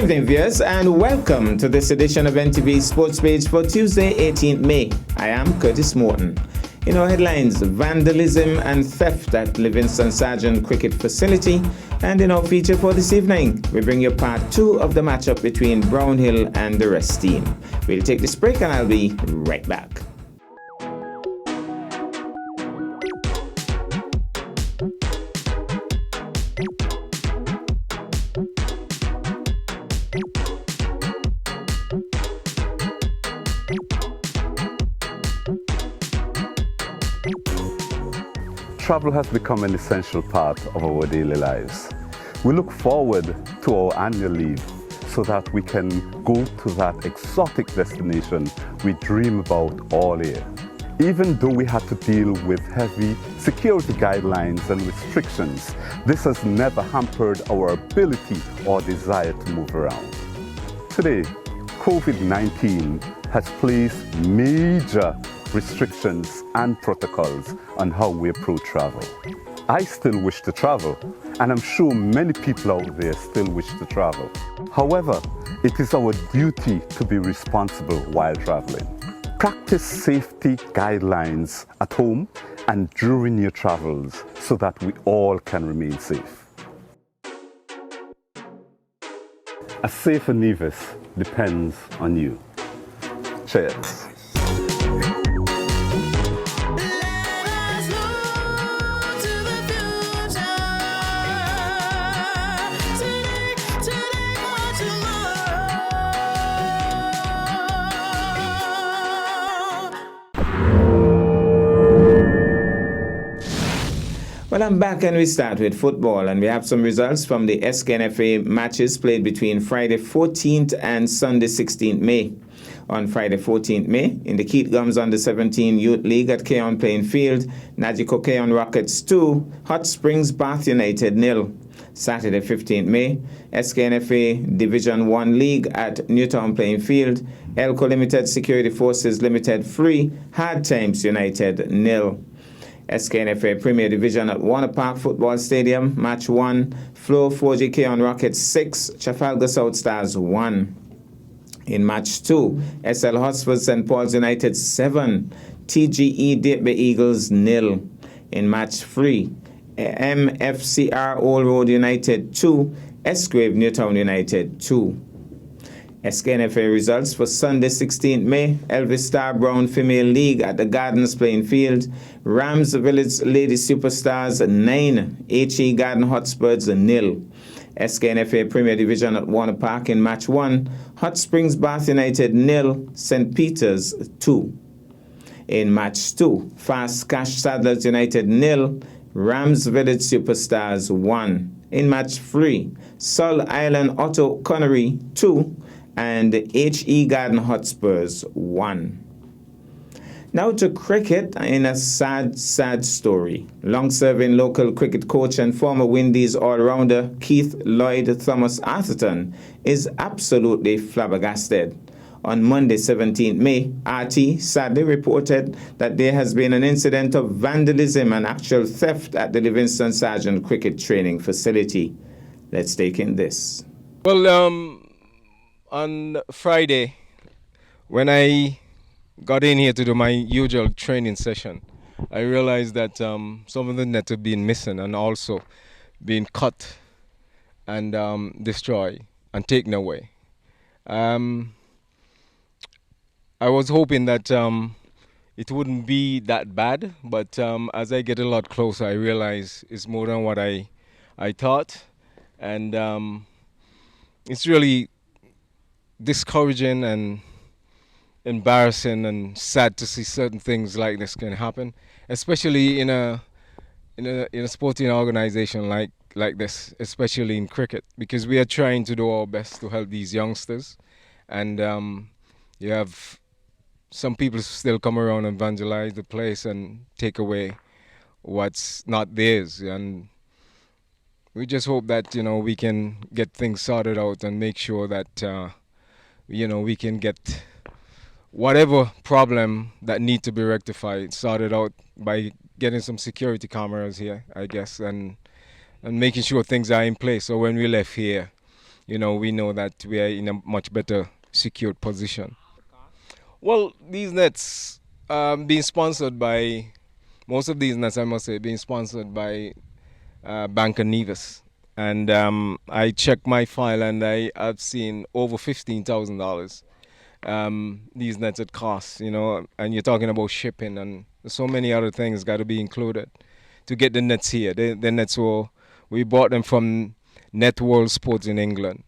evening, viewers, and welcome to this edition of NTV Sports Page for Tuesday, 18th May. I am Curtis Morton. In our headlines, vandalism and theft at Livingston Sargent Cricket Facility. And in our feature for this evening, we bring you part 2 of the matchup between Brownhill and the Rest team. We'll take this break and I'll be right back. Travel has become an essential part of our daily lives. We look forward to our annual leave so that we can go to that exotic destination we dream about all year. Even though we had to deal with heavy security guidelines and restrictions, this has never hampered our ability or desire to move around. Today, COVID-19 has placed major restrictions and protocols on how we approach travel. I still wish to travel, and I'm sure many people out there still wish to travel. However, it is our duty to be responsible while traveling. Practice safety guidelines at home and during your travels so that we all can remain safe. A safer Nevis depends on you. Cheers. Well, I'm back and we start with football, and we have some results from the SKNFA matches played between Friday 14th and Sunday 16th May. On Friday 14th May, in the Keith Gums Under 17 Youth League at Keon Playing Field, Najiko Keon Rockets 2, Hot Springs Bath United 0. Saturday 15th May, SKNFA Division 1 League at Newtown Playing Field, Elco Limited Security Forces Limited 3, Hard Times United 0. SKNFA Premier Division at Warner Park Football Stadium, Match 1, Flow 4GK on Rockets 6, Trafalgar South Stars 1. In Match 2, SL Hotspur St. Paul's United 7, TGE Ditbe Eagles 0. In Match 3, MFCR Old Road United 2, Esgrave Newtown United 2. SKNFA results for Sunday 16th May, Elvis Star Brown Female League at the Gardens Playing Field, Rams Village Lady Superstars 9, HE Garden Hotspurs 0. SKNFA Premier Division at Warner Park in Match 1, Hot Springs Bath United 0, St. Peter's 2. In Match 2, Fast Cash Saddlers United 0, Rams Village Superstars 1. In Match 3, Sol Island Otto Connery 2, and HE Garden Hotspurs 1. Now to cricket in a sad story. Long-serving local cricket coach and former Windies all-rounder Keith Lloyd Thomas Atherton is absolutely flabbergasted. On Monday 17th May, RT sadly reported that there has been an incident of vandalism and actual theft at the Livingston Sargent Cricket Training Facility. Let's take in this. Well, on Friday, when I got in here to do my usual training session, I realized that some of the nets have been missing and also being cut and destroyed and taken away. I was hoping that it wouldn't be that bad, but as I get a lot closer, I realize it's more than what I thought, and it's really discouraging and embarrassing and sad to see certain things like this can happen, especially in a sporting organization like this, especially in cricket, because we are trying to do our best to help these youngsters, and you have some people still come around and vandalize the place and take away what's not theirs, and we just hope that we can get things sorted out and make sure that we can get whatever problem that need to be rectified sorted out by getting some security cameras here, I guess, and making sure things are in place. So when we left here, we know that we are in a much better secured position. Well, these nets being sponsored by, most of these nets, I must say, being sponsored by Banker Nevis. And I checked my file and I've seen over $15,000 these nets at cost, and you're talking about shipping and so many other things got to be included to get the nets here. The nets we bought them from Net World Sports in England,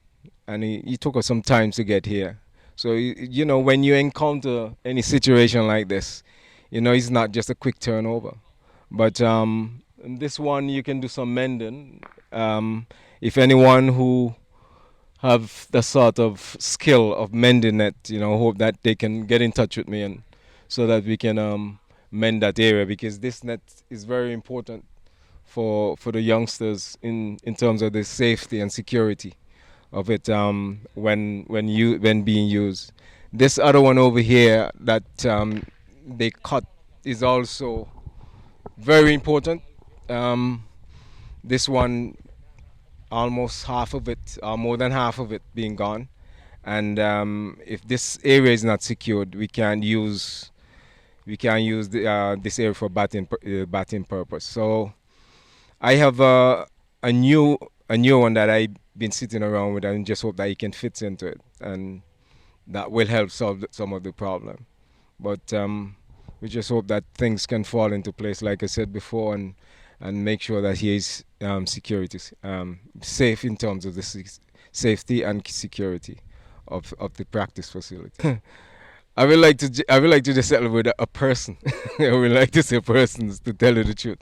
and it took us some time to get here. So, when you encounter any situation like this, it's not just a quick turnover. But this one, you can do some mending. If anyone who have the sort of skill of mending it, hope that they can get in touch with me and so that we can mend that area, because this net is very important for the youngsters in terms of the safety and security of it when being used. This other one over here that they cut is also very important. This one, almost half of it, or more than half of it, being gone. And if this area is not secured, we can't use this area for batting purpose. So I have a new one that I've been sitting around with, and just hope that it can fit into it, and that will help solve some of the problem. But we just hope that things can fall into place, like I said before, and make sure that he is security safe in terms of the safety and security of the practice facility. I would like to just settle with a person. I would like to say persons, to tell you the truth.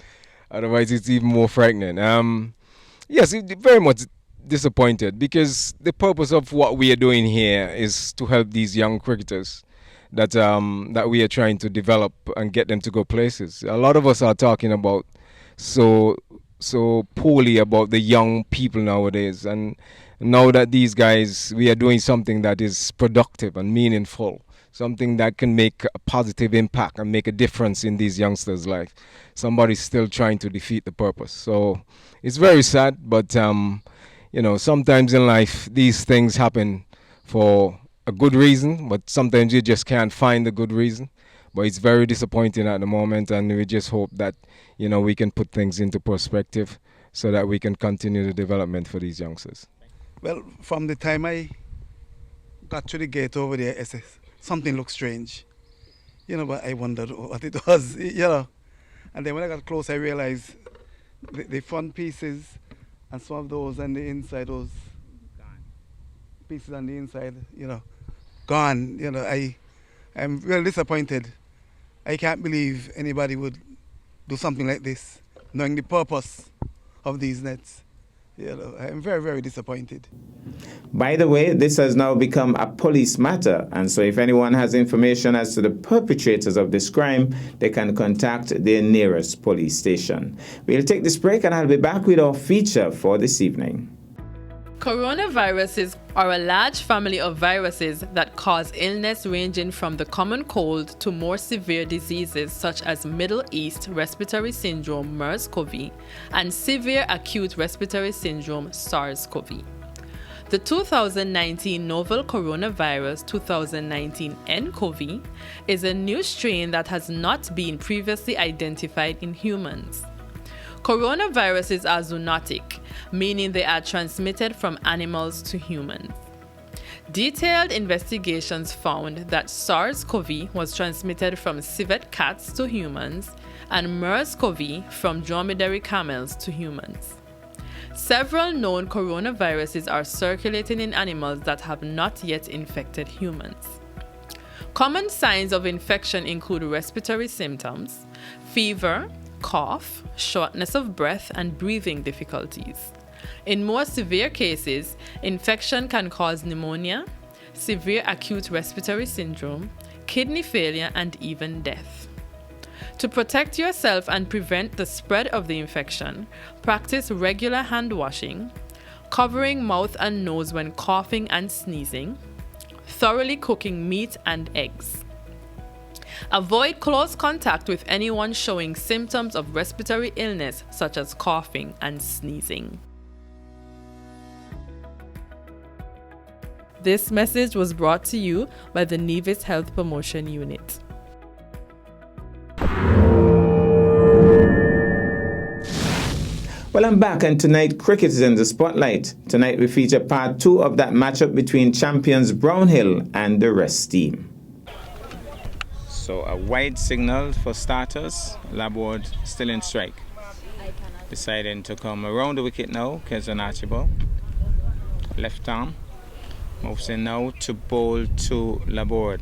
Otherwise, it's even more frightening. Yes, very much disappointed, because the purpose of what we are doing here is to help these young cricketers that we are trying to develop and get them to go places. A lot of us are talking about so poorly about the young people nowadays, and now that these guys, we are doing something that is productive and meaningful, something that can make a positive impact and make a difference in these youngsters' life. Somebody's still trying to defeat the purpose. So it's very sad, but sometimes in life these things happen for a good reason, but sometimes you just can't find the good reason. But it's very disappointing at the moment, and we just hope that we can put things into perspective so that we can continue the development for these youngsters. Well, from the time I got to the gate over there, something looked strange, but I wondered what it was, And then when I got close, I realized the front pieces and some of those on the inside, those pieces on the inside, gone. I'm really disappointed. I can't believe anybody would do something like this, knowing the purpose of these nets. I'm very, very disappointed. By the way, this has now become a police matter, and so if anyone has information as to the perpetrators of this crime, they can contact their nearest police station. We'll take this break, and I'll be back with our feature for this evening. Coronaviruses are a large family of viruses that cause illness ranging from the common cold to more severe diseases such as Middle East Respiratory Syndrome MERS-CoV and Severe Acute Respiratory Syndrome SARS-CoV. The 2019 novel coronavirus 2019 nCoV is a new strain that has not been previously identified in humans. Coronaviruses are zoonotic, meaning they are transmitted from animals to humans. Detailed investigations found that SARS-CoV was transmitted from civet cats to humans and MERS-CoV from dromedary camels to humans. Several known coronaviruses are circulating in animals that have not yet infected humans. Common signs of infection include respiratory symptoms, fever, cough, shortness of breath, and breathing difficulties. In more severe cases, infection can cause pneumonia, severe acute respiratory syndrome, kidney failure, and even death. To protect yourself and prevent the spread of the infection, practice regular hand washing, covering mouth and nose when coughing and sneezing, thoroughly cooking meat and eggs. Avoid close contact with anyone showing symptoms of respiratory illness such as coughing and sneezing. This message was brought to you by the Nevis Health Promotion Unit. Well, I'm back, and tonight cricket is in the spotlight. Tonight we feature part 2 of that matchup between champions Brownhill and the Rest team. So a wide signal for starters. Laborde still in strike. Deciding to come around the wicket now. Kezron Archibald. Left arm. Moves in now to bowl to Laborde.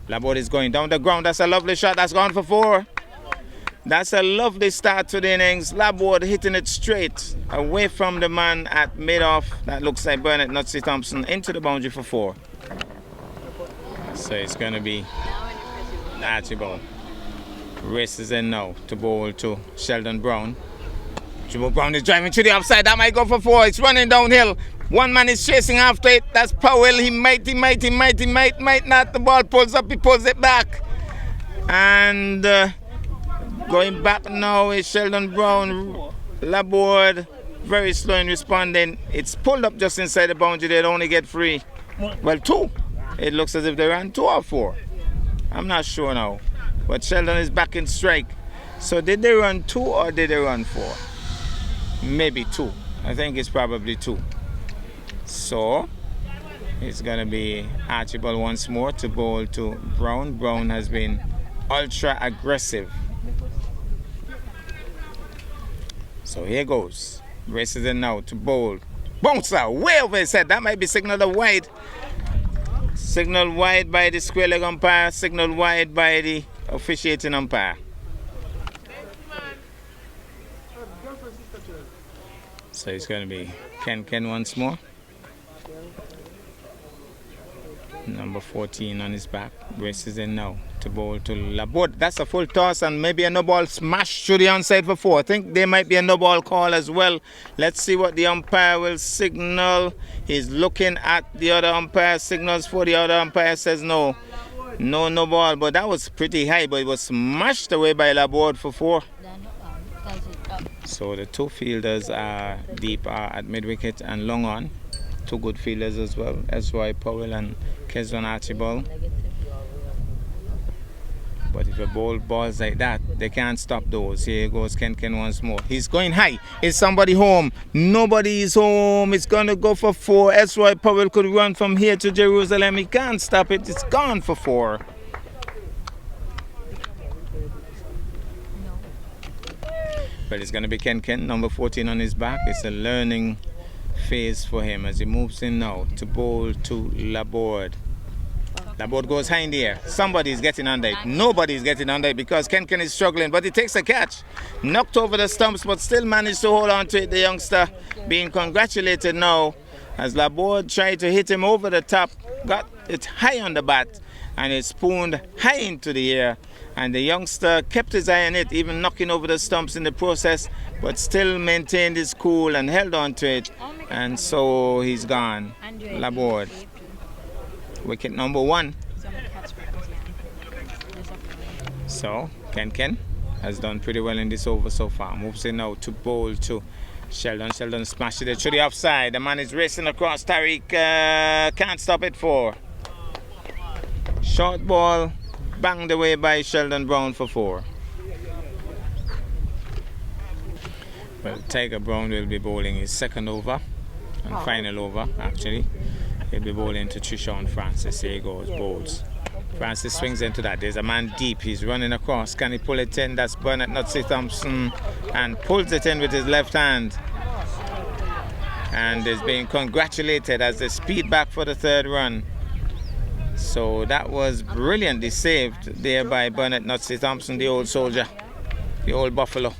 Laborde is going down the ground. That's a lovely shot. That's gone for 4. That's a lovely start to the innings. Laborde hitting it straight away from the man at mid-off. That looks like Bernard Nutsy Thompson into the boundary for 4. So it's going to be Archibald. Races in now to bowl to Sheldon Brown. Jimbo Brown is driving to the upside. That might go for 4. It's running downhill. One man is chasing after it. That's Powell. He might not. The ball pulls up. He pulls it back. And going back now is Sheldon Brown. Laborde very slow in responding. It's pulled up just inside the boundary. They'd only get 3. Well, 2. It looks as if they ran 2 or 4. I'm not sure now. But Sheldon is back in strike. So did they run 2 or did they run 4? Maybe 2. I think it's probably 2. So it's going to be Archibald once more to bowl to Brown. Brown has been ultra aggressive. So here goes. Races in now to bowl. Bouncer way over his head. That might be signaled wide. Signaled wide by the square leg umpire. Signaled wide by the officiating umpire. So it's going to be Ken once more. Number 14 on his back. Races in now to bowl to Laborde. That's a full toss and maybe a no ball smash to the onside for 4. I think there might be a no ball call as well. Let's see what the umpire will signal. He's looking at the other umpire, signals for the other umpire, says no. No ball. But that was pretty high, but it was smashed away by Laborde for 4. So the 2 fielders are deep at mid-wicket and long on. 2 good fielders as well, S.Y. Powell and Kezron Archibald. But if you bowl balls like that, they can't stop those. Here goes Ken once more. He's going high. Is somebody home? Nobody is home. It's going to go for 4. S.Y. Powell could run from here to Jerusalem. He can't stop it. It's gone for 4. But it's going to be Ken, number 14 on his back. It's a learning phase for him as he moves in now to bowl to Laborde. Laborde goes high in the air. Somebody's getting under it. Nobody's getting under it because Ken is struggling, but he takes a catch. Knocked over the stumps, but still managed to hold on to it. The youngster being congratulated now as Laborde tried to hit him over the top. Got it high on the bat and it spooned high into the air. And the youngster kept his eye on it, even knocking over the stumps in the process, but still maintained his cool and held on to it. And so he's gone. Laborde. Wicket number 1. So Ken has done pretty well in this over so far. Moves in now to bowl to Sheldon. Sheldon smashed it to the offside. The man is racing across. Tariq can't stop it for. Short ball. Banged away by Sheldon Brown for 4. Well, Tiger Brown will be bowling his second over and final over, actually. He'll be bowling to Trishawn Francis. Here he goes, bowls. Francis swings into that. There's a man deep. He's running across. Can he pull it in? That's Bernard Nutsy Thompson and pulls it in with his left hand. And is being congratulated as they speed back for the 3rd run. So that was brilliantly saved there by Bernard Nutsy Thompson, the old soldier, the old buffalo.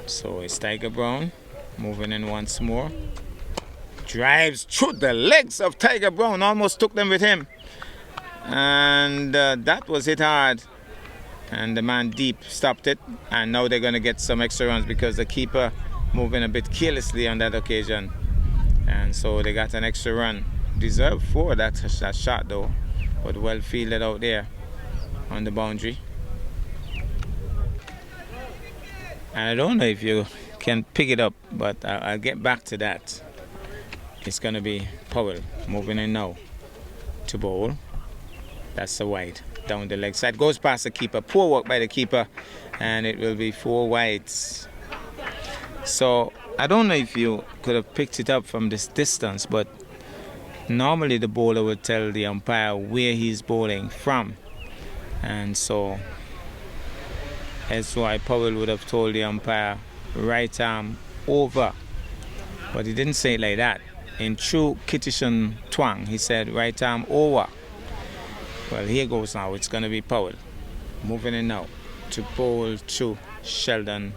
So it's Tiger Brown moving in once more. Drives through the legs of Tiger Brown, almost took them with him. And that was hit hard. And the man deep stopped it. And now they're going to get some extra runs because the keeper moving a bit carelessly on that occasion, and so they got an extra run. Deserved 4 that shot though, but well fielded out there on the boundary. And I don't know if you can pick it up, but I'll get back to that. It's going to be Powell moving in now to bowl. That's the wide. Down the leg side. Goes past the keeper. Poor work by the keeper. And it will be 4 wides. So, I don't know if you could have picked it up from this distance, but normally the bowler would tell the umpire where he's bowling from. And so, S.Y. Powell would have told the umpire right arm over. But he didn't say it like that. In true Kittitian twang, he said right arm over. Well, here goes now. It's going to be Powell. Moving in now to bowl to Sheldon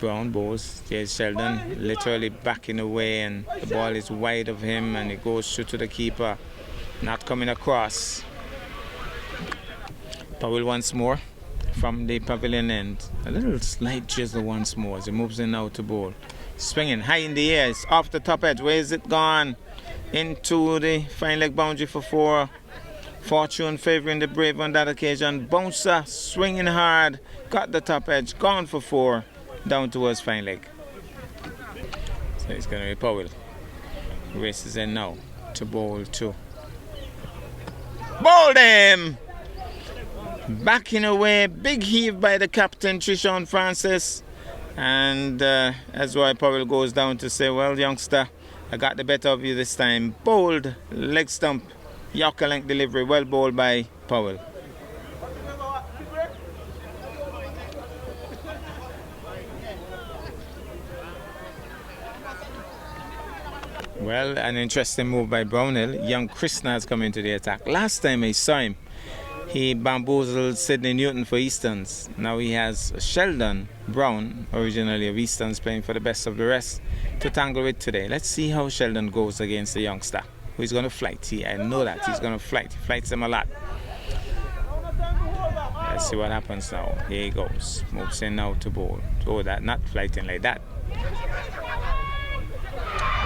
Brown. Bowls. There's Sheldon literally backing away, and the ball is wide of him, and it goes through to the keeper. Not coming across. Powell once more from the pavilion end. A little slight drizzle once more as he moves in now to bowl. Swinging high in the air. It's off the top edge. Where is it gone? Into the fine leg boundary for 4. Fortune favoring the Brave on that occasion. Bouncer swinging hard. Got the top edge. Gone for 4. Down towards fine leg. So it's going to be Powell. Races in now to bowl 2. Bowled him! Backing away. Big heave by the captain, Trishon Francis. And S.Y. Powell goes down to say, well, youngster, I got the better of you this time. Bowled leg stump. Yorker length delivery. Well bowled by Powell. Well, an interesting move by Brownhill. Young Krishna has come into the attack. Last time I saw him, he bamboozled Sydney Newton for Easterns. Now he has Sheldon Brown, originally of Easterns, playing for the best of the rest, to tangle with today. Let's see how Sheldon goes against the youngster, who is going to flight. I know that he's going to flight. He flights him a lot. Let's see what happens now. Here he goes. Moves in now to bowl. Oh, that not flighting like that.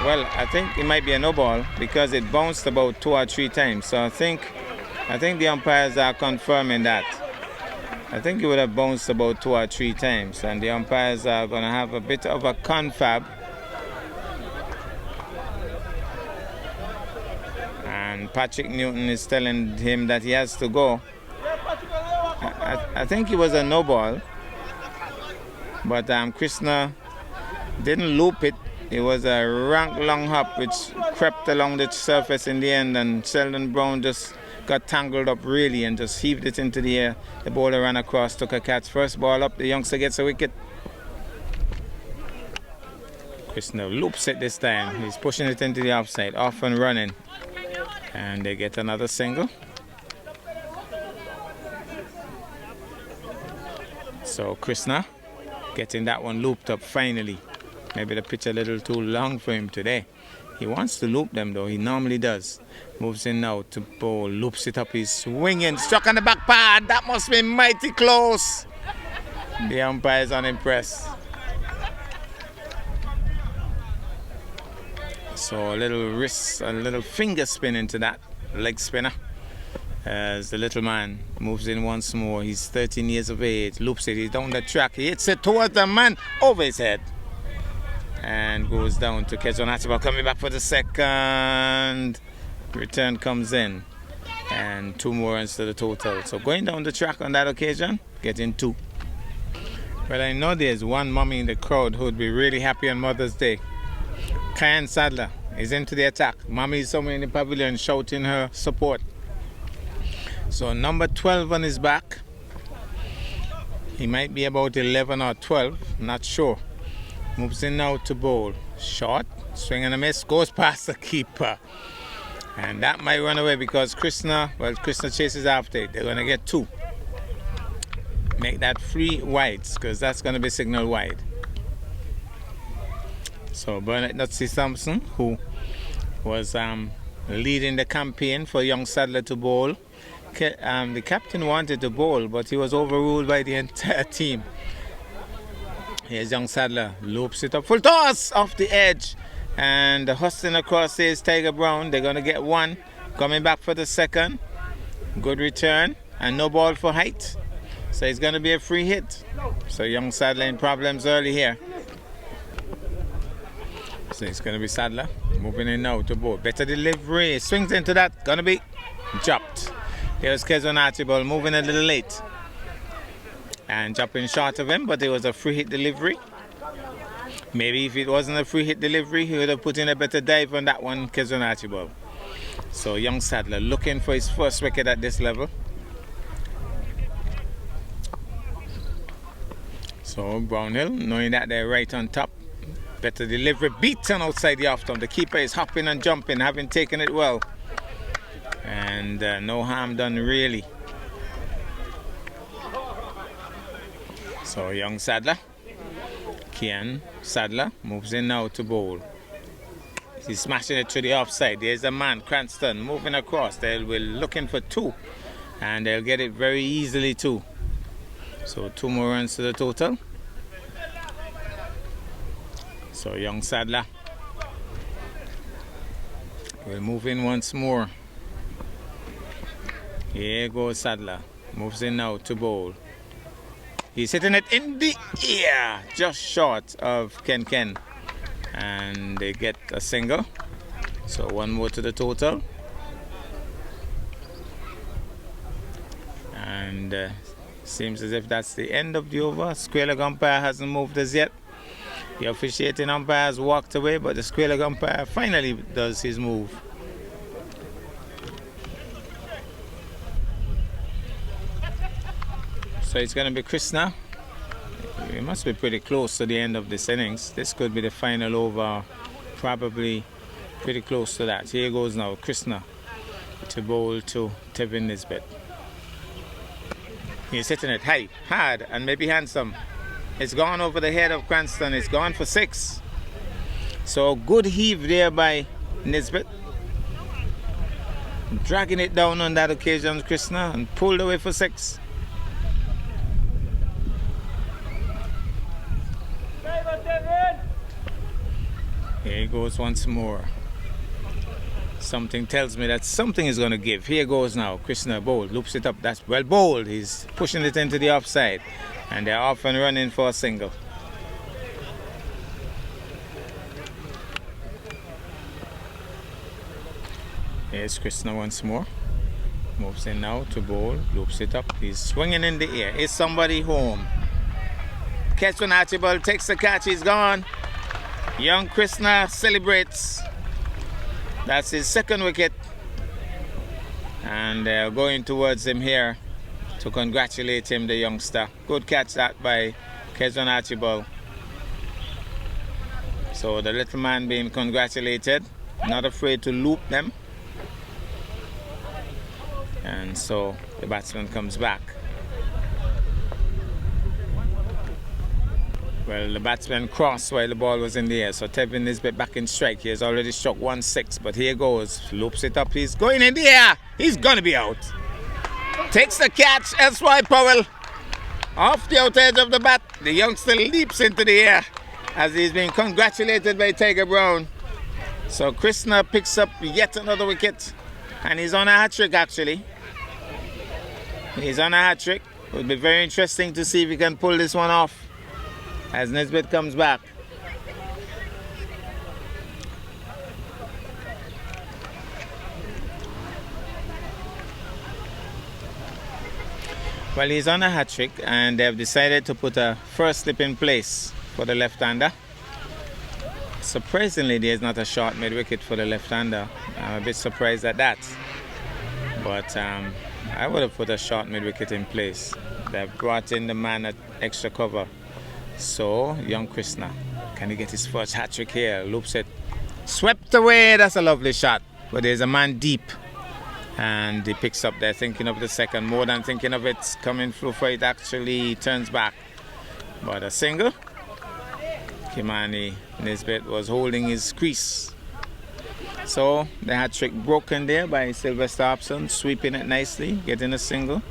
Well, I think it might be a no ball because it bounced about 2 or 3 times. So I think the umpires are confirming that. I think it would have bounced about 2 or 3 times, and the umpires are going to have a bit of a confab. And Patrick Newton is telling him that he has to go. I think it was a no ball, but Krishna didn't loop it. It was a rank long hop which crept along the surface in the end, and Sheldon Brown just got tangled up really and just heaved it into the air. The bowler ran across, took a catch. First ball up, the youngster gets a wicket. Krishna loops it this time. He's pushing it into the offside, off and running. And they get another single. So Krishna getting that one looped up finally. Maybe the pitch a little too long for him today. He wants to loop them though, he normally does. Moves in now to bowl, loops it up, he's swinging, struck on the back pad. That must be mighty close. The umpire is unimpressed. So a little wrist, a little finger spin into that leg spinner. As the little man moves in once more. He's 13 years of age, loops it, he's down the track, he hits it towards the man, over his head. And goes down to Kezon Hatchibal, coming back for the second. Return comes in. And 2 more runs to the total. So going down the track on that occasion, getting 2. But I know there's one mommy in the crowd who would be really happy on Mother's Day. Kyan Sadler is into the attack. Mommy is somewhere in the pavilion shouting her support. So number 12 on his back. He might be about 11 or 12, not sure. Moves in now to bowl. Short, swing and a miss, goes past the keeper. And that might run away because Krishna chases after it. They're going to get 2. Make that 3 wides because that's going to be signal wide. So Bernard Nutsy Thompson, who was leading the campaign for young Sadler to bowl. The captain wanted to bowl, but he was overruled by the entire team. Here's young Sadler, loops it up, full toss off the edge. And hustling across is Tiger Brown. They're going to get 1. Coming back for the second. Good return. And no ball for height. So it's going to be a free hit. So young Sadler in problems early here. So it's going to be Sadler. Moving in now to board. Better delivery. Swings into that. Going to be dropped. Here's Kezon Archibald moving a little late. And dropping short of him, but it was a free hit delivery. Maybe if it wasn't a free hit delivery, he would have put in a better dive on that one, Kezon Archibald. So young Sadler looking for his first wicket at this level. So Brownhill, knowing that they're right on top. Better delivery, beaten outside the off stump. The keeper is hopping and jumping, having taken it well. And no harm done really. So young Sadler, Kian Sadler moves in now to bowl. He's smashing it to the offside. There's a man, Cranston, moving across. They'll be looking for 2. And they'll get it very easily too. So 2 more runs to the total. So young Sadler will move in once more. Here goes Sadler. Moves in now to bowl. He's hitting it in the air, just short of Ken. And they get a single. So 1 more to the total. And seems as if that's the end of the over. Square leg umpire hasn't moved as yet. The officiating umpire has walked away, but the square leg umpire finally does his move. So it's going to be Krishna. We must be pretty close to the end of this innings. This could be the final over, probably pretty close to that. Here goes now Krishna to bowl to Tevin Nisbet. He's hitting it high, hard, and maybe handsome. It's gone over the head of Cranston. It's gone for 6. So good heave there by Nisbet. Dragging it down on that occasion, Krishna, and pulled away for 6. Here he goes once more. Something tells me that something is going to give. Here goes now. Krishna bowled, loops it up. That's well bowled. He's pushing it into the offside. And they're off and running for a single. Here's Krishna once more. Moves in now to bowl, loops it up. He's swinging in the air. Is somebody home? Catch when Archibald takes the catch. He's gone. Young Krishna celebrates. That's his 2nd wicket. And they're going towards him here to congratulate him, the youngster. Good catch that by Kezon Archibald. So the little man being congratulated, not afraid to loop them. And so the batsman comes back. Well, the batsman crossed while the ball was in the air, so Tevin Nisbet back in strike. He has already struck 1-6, but here goes. Loops it up. He's going in the air. He's going to be out. Takes the catch, S.Y. Powell. Off the outer edge of the bat. The youngster leaps into the air as he's being congratulated by Tiger Brown. So Krishna picks up yet another wicket. And he's on a hat-trick, actually. He's on a hat-trick. It will be very interesting to see if he can pull this one off as Nisbet comes back. Well, he's on a hat-trick, and they have decided to put a first slip in place for the left-hander. Surprisingly, there's not a short mid-wicket for the left-hander. I'm a bit surprised at that. But I would have put a short mid-wicket in place. They've brought in the man at extra cover. So, young Krishna, can he get his first hat-trick here? Loops it. Swept away. That's a lovely shot. But there's a man deep. And he picks up there, thinking of the second. More than thinking of it, coming through for it, actually turns back. But a single. Kimani Nisbet was holding his crease. So the hat-trick broken there by Sylvester Hobson, sweeping it nicely, getting a single.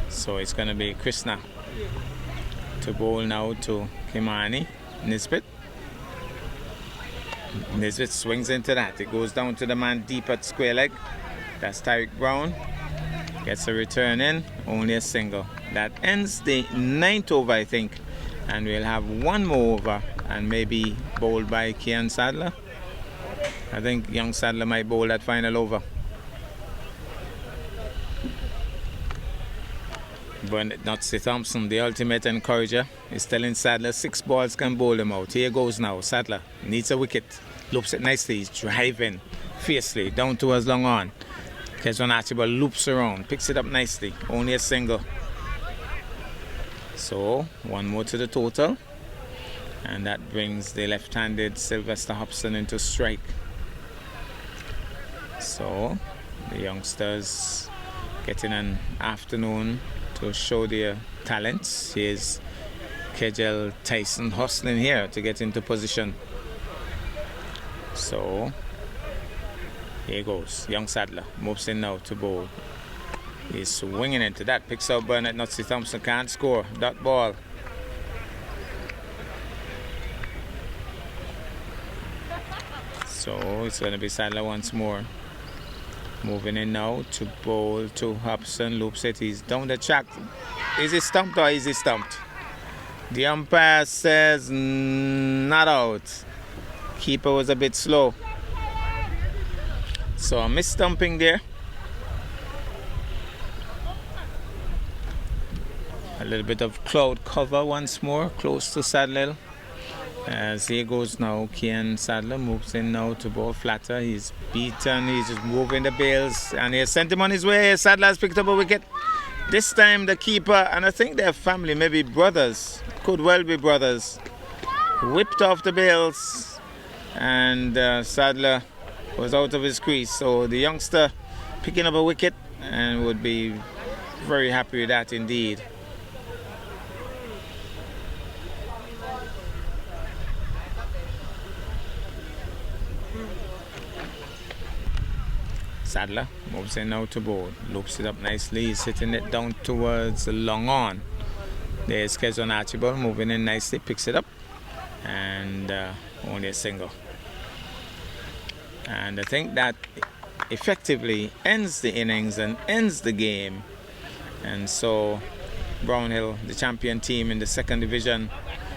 So it's going to be Krishna to bowl now to Kimani Nisbet. Nisbet swings into that. It goes down to the man deep at square leg. That's Tariq Brown. Gets a return in, only a single. That ends the 9th over, I think. And we'll have one more over, and maybe bowled by Kian Sadler. I think young Sadler might bowl that final over. Bernard Nutsy Thompson, the ultimate encourager, is telling Sadler 6 balls can bowl him out. Here goes now. Sadler needs a wicket. Loops it nicely. He's driving fiercely down towards long on. Kezron Archibald loops around, picks it up nicely. Only a single. So, one more to the total. And that brings the left-handed Sylvester Hobson into strike. So, the youngsters getting an afternoon to show their talents. Here's Kejel Tyson hustling here to get into position. So, here goes. Young Sadler moves in now to bowl. He's swinging into that. Picks out Bernard Nutsy Thompson. Can't score. Dot ball. So it's going to be Sadler once more. Moving in now to bowl to Hobson. Loops it. He's down the track. Is he stumped or is he stumped? The umpire says not out. Keeper was a bit slow. So a mis-stumping there. A little bit of cloud cover once more, close to Sadler. As here goes now, Kian Sadler moves in now to bowl flatter. He's beaten, he's just moving the bails, and he has sent him on his way. Sadler has picked up a wicket. This time the keeper, and I think their family, maybe brothers, could well be brothers, whipped off the bails, and Sadler was out of his crease. So the youngster picking up a wicket and would be very happy with that indeed. Sadler moves in now to bowl, loops it up nicely, he's hitting it down towards the long on. There's Kezron Archibald moving in nicely, picks it up, and only a single. And I think that effectively ends the innings and ends the game. And so Brownhill, the champion team in the second division,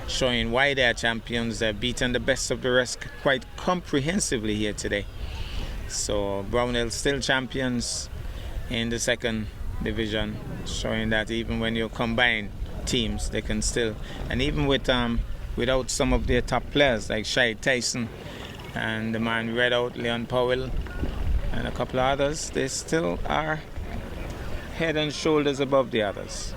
showing why they are champions. They've beaten the best of the rest quite comprehensively here today. So Brownhill still champions in the second division, showing that even when you combine teams, they can still, and even with without some of their top players like Shai Tyson and the man we read out, Leon Powell, and a couple of others, they still are head and shoulders above the others.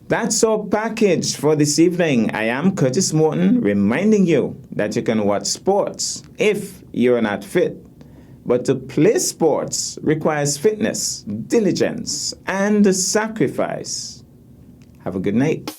That's our package for this evening. I am Curtis Morton, reminding you that you can watch sports if you're not fit. But to play sports requires fitness, diligence, and sacrifice. Have a good night.